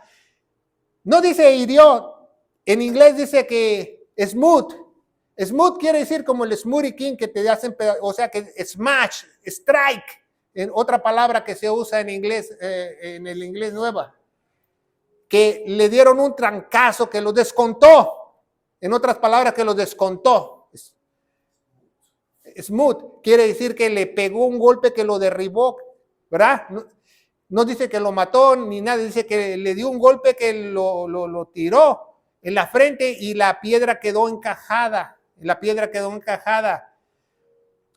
No dice hirió, en inglés dice que smoot. Smoot quiere decir como el smoothie king que te hacen, o sea que smash, strike, en otra palabra que se usa en inglés, en el inglés nueva, que le dieron un trancazo que lo descontó. En otras palabras, que lo descontó. Smooth quiere decir que le pegó un golpe que lo derribó, ¿verdad? No dice que lo mató ni nada, dice que le dio un golpe que lo tiró en la frente y la piedra quedó encajada.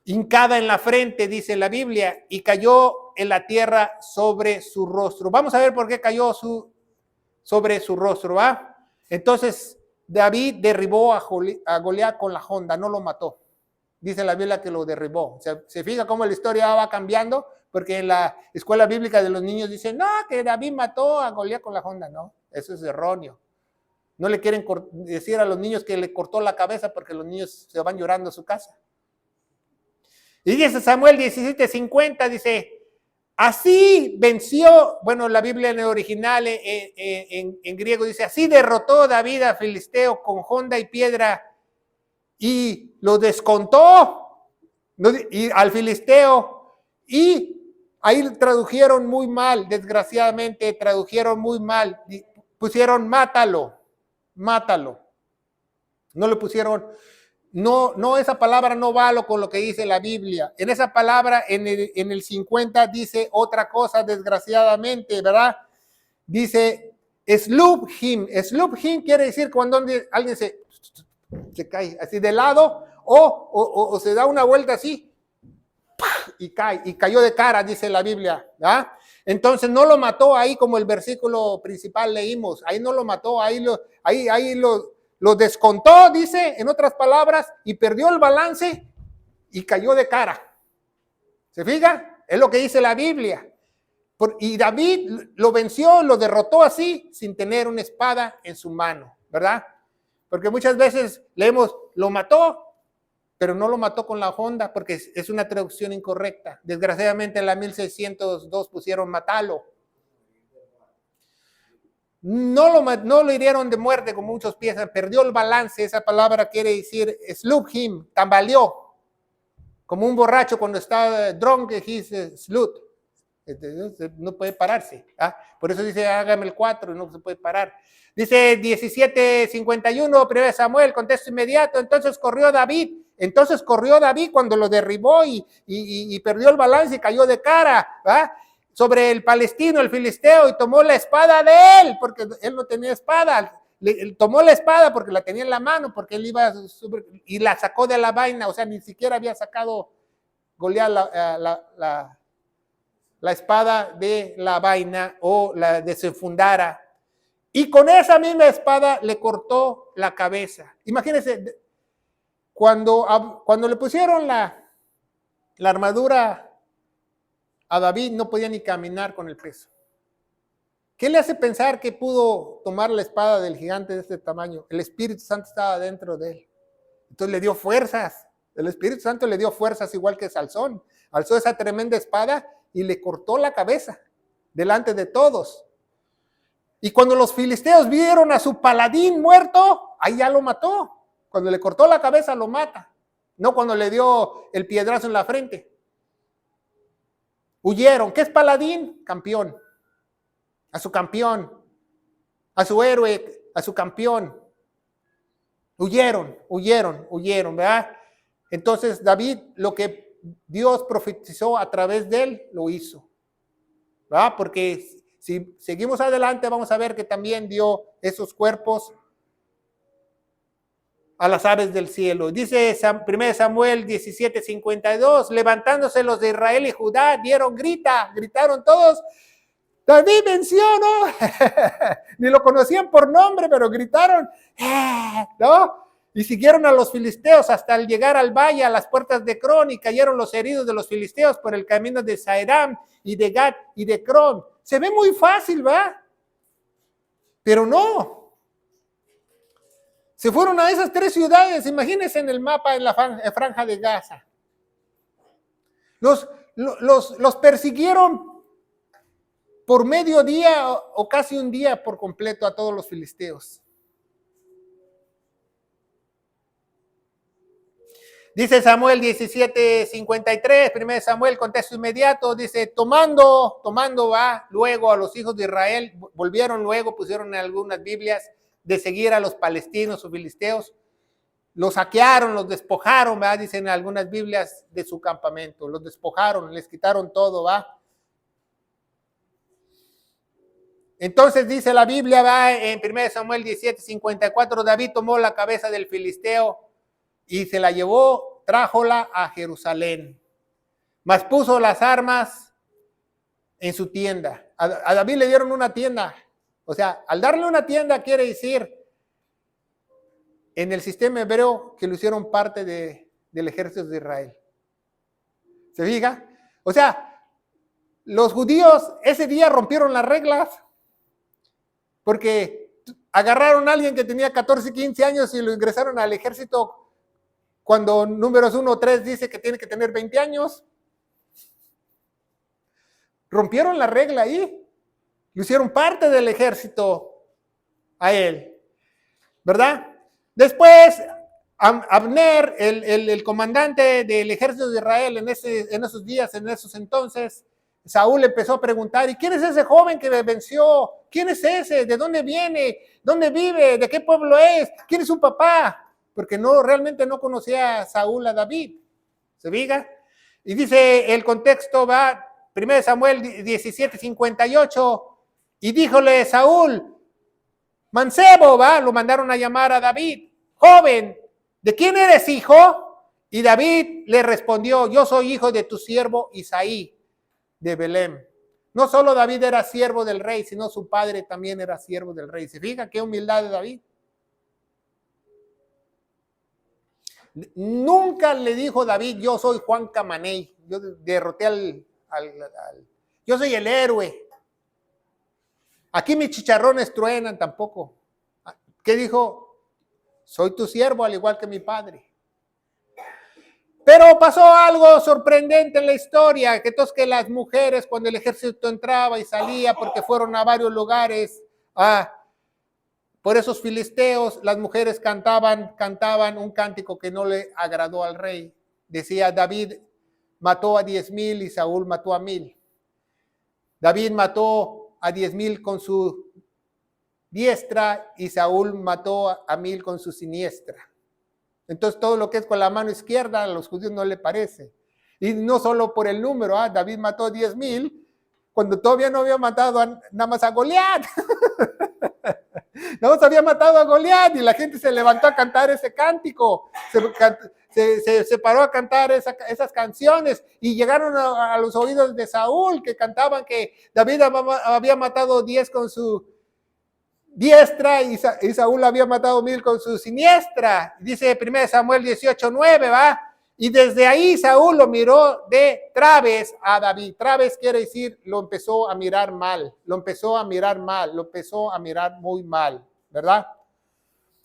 Hincada en la frente, dice la Biblia, y cayó en la tierra sobre su rostro. Vamos a ver por qué cayó sobre su rostro, ¿va? Entonces, David derribó a Goliat con la honda, no lo mató. Dice la Biblia que lo derribó. ¿Se fija cómo la historia va cambiando? Porque en la escuela bíblica de los niños dicen, no, que David mató a Goliat con la honda. No, eso es erróneo. No le quieren decir a los niños que le cortó la cabeza porque los niños se van llorando a su casa. Y dice Samuel 17:50, dice, así venció, bueno, la Biblia en el original en griego dice, así derrotó David a Filisteo con honda y piedra y lo descontó y al filisteo, y ahí tradujeron muy mal, desgraciadamente tradujeron muy mal, pusieron mátalo, no le pusieron, no, esa palabra no va con lo que dice la Biblia. En esa palabra, en el 50 dice otra cosa, desgraciadamente, ¿verdad? Dice, sloop him quiere decir cuando alguien se cae así de lado o se da una vuelta así y cae, y cayó de cara, dice la Biblia, ¿verdad? Entonces no lo mató ahí como el versículo principal leímos, ahí no lo mató, ahí lo descontó, dice, en otras palabras, y perdió el balance y cayó de cara. ¿Se fija? Es lo que dice la Biblia. Y David lo venció, lo derrotó así, sin tener una espada en su mano, ¿verdad? Porque muchas veces leemos, lo mató, pero no lo mató con la honda, porque es una traducción incorrecta. Desgraciadamente en la 1602 pusieron matalo. No lo hirieron de muerte como muchos piensan, perdió el balance. Esa palabra quiere decir sloop him, tambaleó, como un borracho cuando está drunk, he's sloot, no puede pararse, por eso dice hágame el 4 y no se puede parar. Dice 17:51, 1 Samuel, contexto inmediato, entonces corrió David cuando lo derribó y perdió el balance y cayó de cara, sobre el palestino, el filisteo, y tomó la espada de él, porque él no tenía espada. Tomó la espada porque la tenía en la mano, porque él iba y la sacó de la vaina, o sea, ni siquiera había sacado Goliat la espada de la vaina o la desenfundara. Y con esa misma espada le cortó la cabeza. Imagínense, cuando le pusieron la armadura a David, no podía ni caminar con el peso. ¿Qué le hace pensar que pudo tomar la espada del gigante de este tamaño? El Espíritu Santo estaba dentro de él. Entonces le dio fuerzas. El Espíritu Santo le dio fuerzas igual que Sansón. Alzó esa tremenda espada y le cortó la cabeza delante de todos. Y cuando los filisteos vieron a su paladín muerto, ahí ya lo mató. Cuando le cortó la cabeza lo mata. No cuando le dio el piedrazo en la frente. Huyeron. ¿Qué es paladín? Campeón. A su campeón. A su héroe. A su campeón. Huyeron, ¿verdad? Entonces David, lo que Dios profetizó a través de él, lo hizo. ¿Verdad? Porque si seguimos adelante, vamos a ver que también dio esos cuerpos a las aves del cielo. Dice 1 Samuel 17:52, levantándose los de Israel y Judá, gritaron todos, David venció, ¿no? Ni lo conocían por nombre, pero gritaron, ¿no? Y siguieron a los filisteos hasta al llegar al valle, a las puertas de Cron, y cayeron los heridos de los filisteos por el camino de Saeram y de Gat y de Cron. Se ve muy fácil, ¿va? Pero no. Se fueron a esas 3 ciudades, imagínense en el mapa, en la franja de Gaza. Los persiguieron por medio día o casi un día por completo a todos los filisteos. Dice Samuel 17:53, 1 Samuel, contexto inmediato, dice, tomando va luego a los hijos de Israel, volvieron luego, pusieron en algunas Biblias, de seguir a los palestinos o filisteos, los saquearon, los despojaron, ¿verdad? Dicen en algunas Biblias, de su campamento, los despojaron, les quitaron todo, ¿va? Entonces dice la Biblia, va en 1 Samuel 17:54, David tomó la cabeza del filisteo y se la llevó, trájola a Jerusalén, mas puso las armas en su tienda. A David le dieron una tienda, o sea, al darle una tienda quiere decir, en el sistema hebreo, que lo hicieron parte del ejército de Israel. ¿Se fija? O sea, los judíos ese día rompieron las reglas, porque agarraron a alguien que tenía 14, 15 años y lo ingresaron al ejército cuando Números 1:3 dice que tiene que tener 20 años. Rompieron la regla ahí. Lo hicieron parte del ejército a él. ¿Verdad? Después, Abner, el comandante del ejército de Israel en esos días, en esos entonces, Saúl empezó a preguntar, ¿y quién es ese joven que me venció? ¿Quién es ese? ¿De dónde viene? ¿Dónde vive? ¿De qué pueblo es? ¿Quién es su papá? Porque realmente no conocía a Saúl a David. ¿Se fija? Y dice el contexto, va, 1 Samuel 17:58, y díjole Saúl, mancebo, va, lo mandaron a llamar a David, joven, ¿de quién eres hijo? Y David le respondió, yo soy hijo de tu siervo Isaí, de Belén. No solo David era siervo del rey, sino su padre también era siervo del rey. ¿Se fija qué humildad de David? Nunca le dijo David, yo soy Juan Camaney, yo derroté yo soy el héroe. Aquí mis chicharrones truenan tampoco. ¿Qué dijo? Soy tu siervo al igual que mi padre. Pero pasó algo sorprendente en la historia, que las mujeres cuando el ejército entraba y salía, porque fueron a varios lugares, por esos filisteos, las mujeres cantaban un cántico que no le agradó al rey. Decía, David mató a 10,000 y Saúl mató a 1,000. David mató a 10,000 con su diestra y Saúl mató a 1,000 con su siniestra. Entonces todo lo que es con la mano izquierda a los judíos no le parece. Y no solo por el número, David mató a 10,000 cuando todavía no había matado nada más a Goliat. Nada más había matado a Goliat y la gente se levantó a cantar ese cántico. Se paró a cantar esas canciones y llegaron a los oídos de Saúl, que cantaban que David había matado 10 con su diestra y Saúl había matado 1,000 con su siniestra. Dice 1 Samuel 18:9, ¿va? Y desde ahí Saúl lo miró de través a David. Través quiere decir, lo empezó a mirar mal, lo empezó a mirar mal, lo empezó a mirar muy mal, ¿verdad?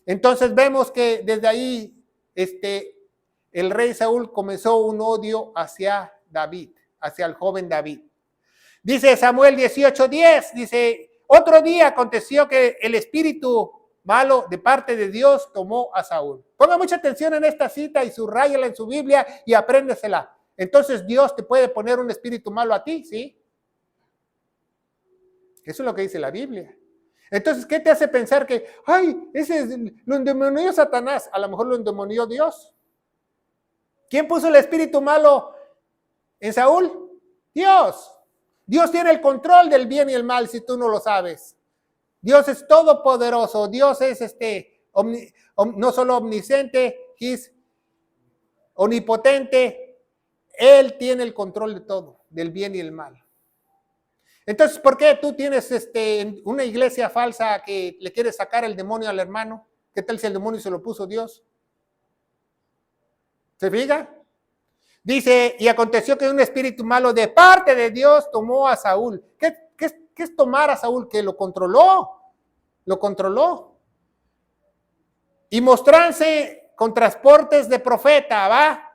Entonces vemos que desde ahí el rey Saúl comenzó un odio hacia David, hacia el joven David. Dice Samuel 18:10, dice, otro día aconteció que el espíritu malo de parte de Dios tomó a Saúl. Ponga mucha atención en esta cita y subráyala en su Biblia y apréndesela. Entonces Dios te puede poner un espíritu malo a ti, ¿sí? Eso es lo que dice la Biblia. Entonces, ¿qué te hace pensar que, ay, lo endemonió Satanás? A lo mejor lo endemonió Dios. ¿Quién puso el espíritu malo en Saúl? Dios. Dios tiene el control del bien y el mal si tú no lo sabes. Dios es todopoderoso. Dios es no solo omnisciente, es omnipotente. Él tiene el control de todo, del bien y el mal. Entonces, ¿por qué tú tienes una iglesia falsa que le quiere sacar el demonio al hermano? ¿Qué tal si el demonio se lo puso Dios? ¿Se fija? Dice, y aconteció que un espíritu malo de parte de Dios tomó a Saúl. ¿Qué es tomar a Saúl? Que lo controló. Lo controló. Y mostrarse con transportes de profeta, ¿va?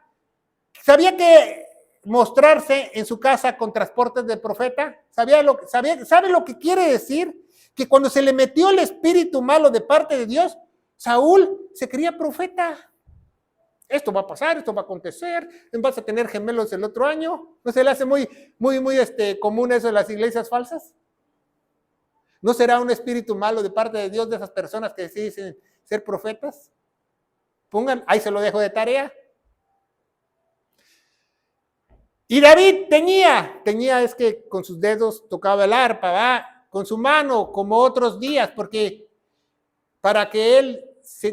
¿Sabía que mostrarse en su casa con transportes de profeta? ¿Sabe lo que quiere decir? Que cuando se le metió el espíritu malo de parte de Dios, Saúl se creía profeta. Esto va a pasar, esto va a acontecer, vas a tener gemelos el otro año. ¿No se le hace muy común eso en las iglesias falsas? ¿No será un espíritu malo de parte de Dios de esas personas que dicen ser profetas? Ahí se lo dejo de tarea. Y David tenía es que con sus dedos tocaba el arpa, ¿va? Con su mano, como otros días, porque para que él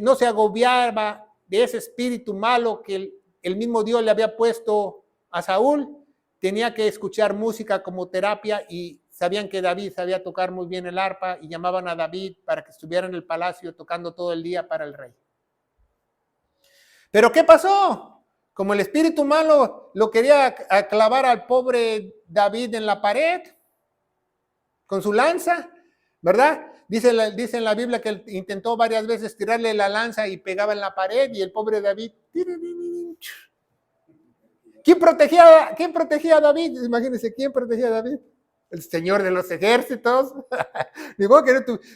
no se agobiara de ese espíritu malo que el mismo Dios le había puesto a Saúl, tenía que escuchar música como terapia y sabían que David sabía tocar muy bien el arpa y llamaban a David para que estuviera en el palacio tocando todo el día para el rey. ¿Pero qué pasó? Como el espíritu malo lo quería clavar al pobre David en la pared con su lanza, ¿verdad? Dice en la Biblia que él intentó varias veces tirarle la lanza y pegaba en la pared y el pobre David. ¿Quién protegía a David? Imagínense, ¿quién protegía a David? El Señor de los ejércitos.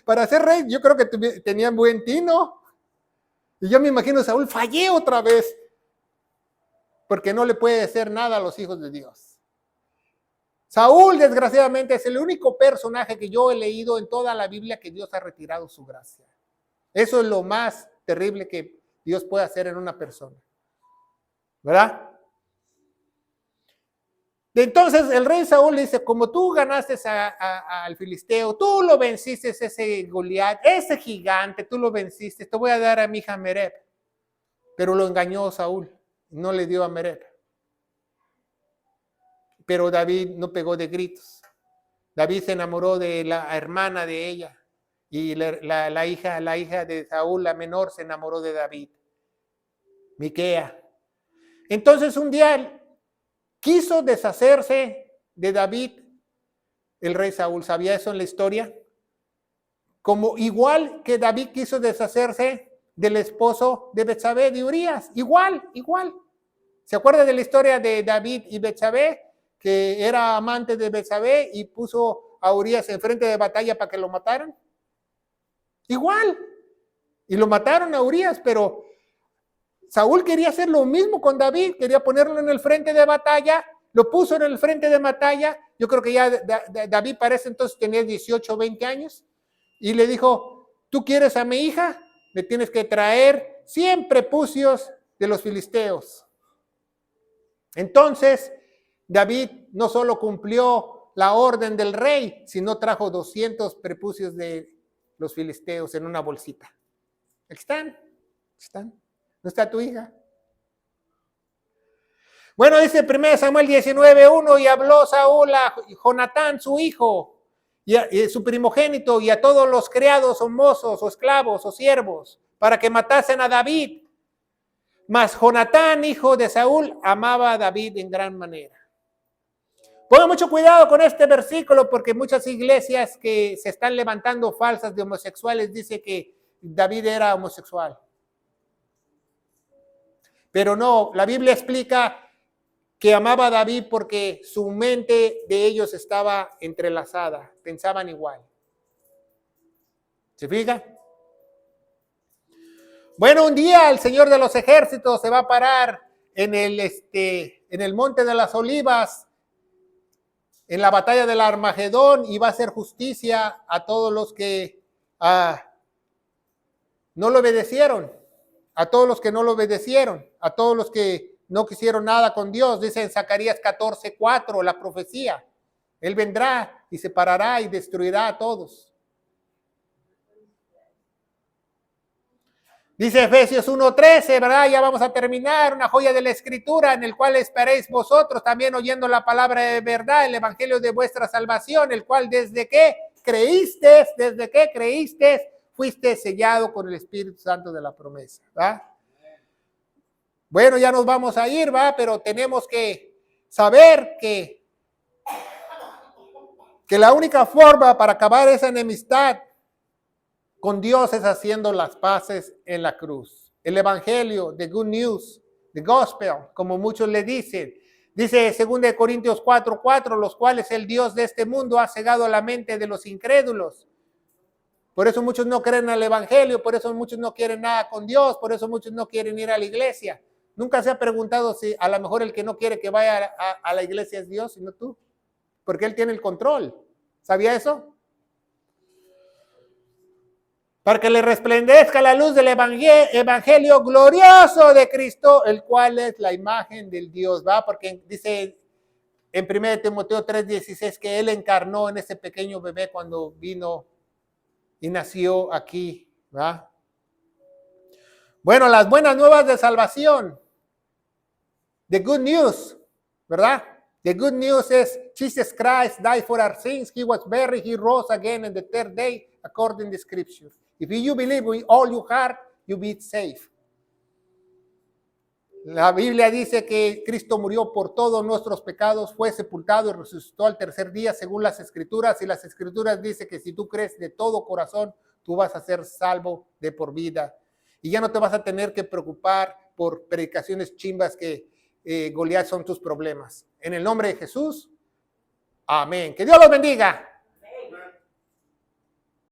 Para ser rey, yo creo que tenían buen tino. Y yo me imagino a Saúl, fallé otra vez. Porque no le puede hacer nada a los hijos de Dios. Saúl, desgraciadamente, es el único personaje que yo he leído en toda la Biblia que Dios ha retirado su gracia. Eso es lo más terrible que Dios puede hacer en una persona. ¿Verdad? Entonces el rey Saúl le dice, como tú ganaste al filisteo, tú lo venciste, ese Goliat, ese gigante, tú lo venciste, te voy a dar a mi hija Merab. Pero lo engañó Saúl, no le dio a Merab. Pero David no pegó de gritos. David se enamoró de la hermana de ella y la hija de Saúl, la menor, se enamoró de David, Miquea. Entonces un día quiso deshacerse de David, el rey Saúl. ¿Sabía eso en la historia? Como igual que David quiso deshacerse del esposo de Betsabé, de Urías. Igual. ¿Se acuerda de la historia de David y Betsabé? Que era amante de Betsabé y puso a Urías en frente de batalla para que lo mataran. Igual. Y lo mataron a Urías, pero Saúl quería hacer lo mismo con David, quería ponerlo en el frente de batalla, lo puso en el frente de batalla. Yo creo que ya David parece entonces tenía 18 o 20 años y le dijo, ¿tú quieres a mi hija? Me tienes que traer 100 prepucios de los filisteos. Entonces David no solo cumplió la orden del rey, sino trajo 200 prepucios de los filisteos en una bolsita. ¿Están? ¿No está tu hija? Bueno, dice 1 Samuel 19:1, y habló Saúl a Jonatán, su hijo, y su primogénito, y a todos los criados o mozos o esclavos o siervos, para que matasen a David. Mas Jonatán, hijo de Saúl, amaba a David en gran manera. Pongan mucho cuidado con este versículo porque muchas iglesias que se están levantando falsas de homosexuales dicen que David era homosexual. Pero no, la Biblia explica que amaba a David porque su mente de ellos estaba entrelazada, pensaban igual. ¿Se fija? Bueno, un día el Señor de los ejércitos se va a parar en el Monte de las Olivas, en la batalla del Armagedón, y va a hacer justicia a todos los que no lo obedecieron, a todos los que no lo obedecieron, a todos los que no quisieron nada con Dios. Dice en Zacarías 14:4 la profecía. Él vendrá y se parará y destruirá a todos. Dice Efesios 1:13, ¿verdad? Ya vamos a terminar, una joya de la Escritura, en el cual esperéis vosotros también oyendo la palabra de verdad, el evangelio de vuestra salvación, el cual desde que creíste, fuiste sellado con el Espíritu Santo de la promesa, ¿verdad? Bueno, ya nos vamos a ir, ¿va? Pero tenemos que saber que la única forma para acabar esa enemistad con Dios es haciendo las paces en la cruz. El evangelio, the good news, the gospel, como muchos le dicen. Dice 2 Corintios 4:4, los cuales el Dios de este mundo ha cegado la mente de los incrédulos. Por eso muchos no creen al evangelio, por eso muchos no quieren nada con Dios, por eso muchos no quieren ir a la iglesia. Nunca se ha preguntado si a lo mejor el que no quiere que vaya a la iglesia es Dios, sino tú. Porque Él tiene el control. ¿Sabía eso? Para que le resplandezca la luz del evangelio glorioso de Cristo, el cual es la imagen del Dios, ¿va? Porque dice en 1 Timoteo 3:16 que Él encarnó en ese pequeño bebé cuando vino y nació aquí, ¿va? Bueno, las buenas nuevas de salvación. The good news, ¿verdad? The good news is Jesus Christ died for our sins. He was buried. He rose again on the third day, according to the scripture. If you believe with all your heart, you'll be safe. La Biblia dice que Cristo murió por todos nuestros pecados, fue sepultado y resucitó al tercer día, según las Escrituras. Y las Escrituras dicen que si tú crees de todo corazón, tú vas a ser salvo de por vida. Y ya no te vas a tener que preocupar por predicaciones chimbas que Goliat son tus problemas. En el nombre de Jesús, amén. Que Dios los bendiga.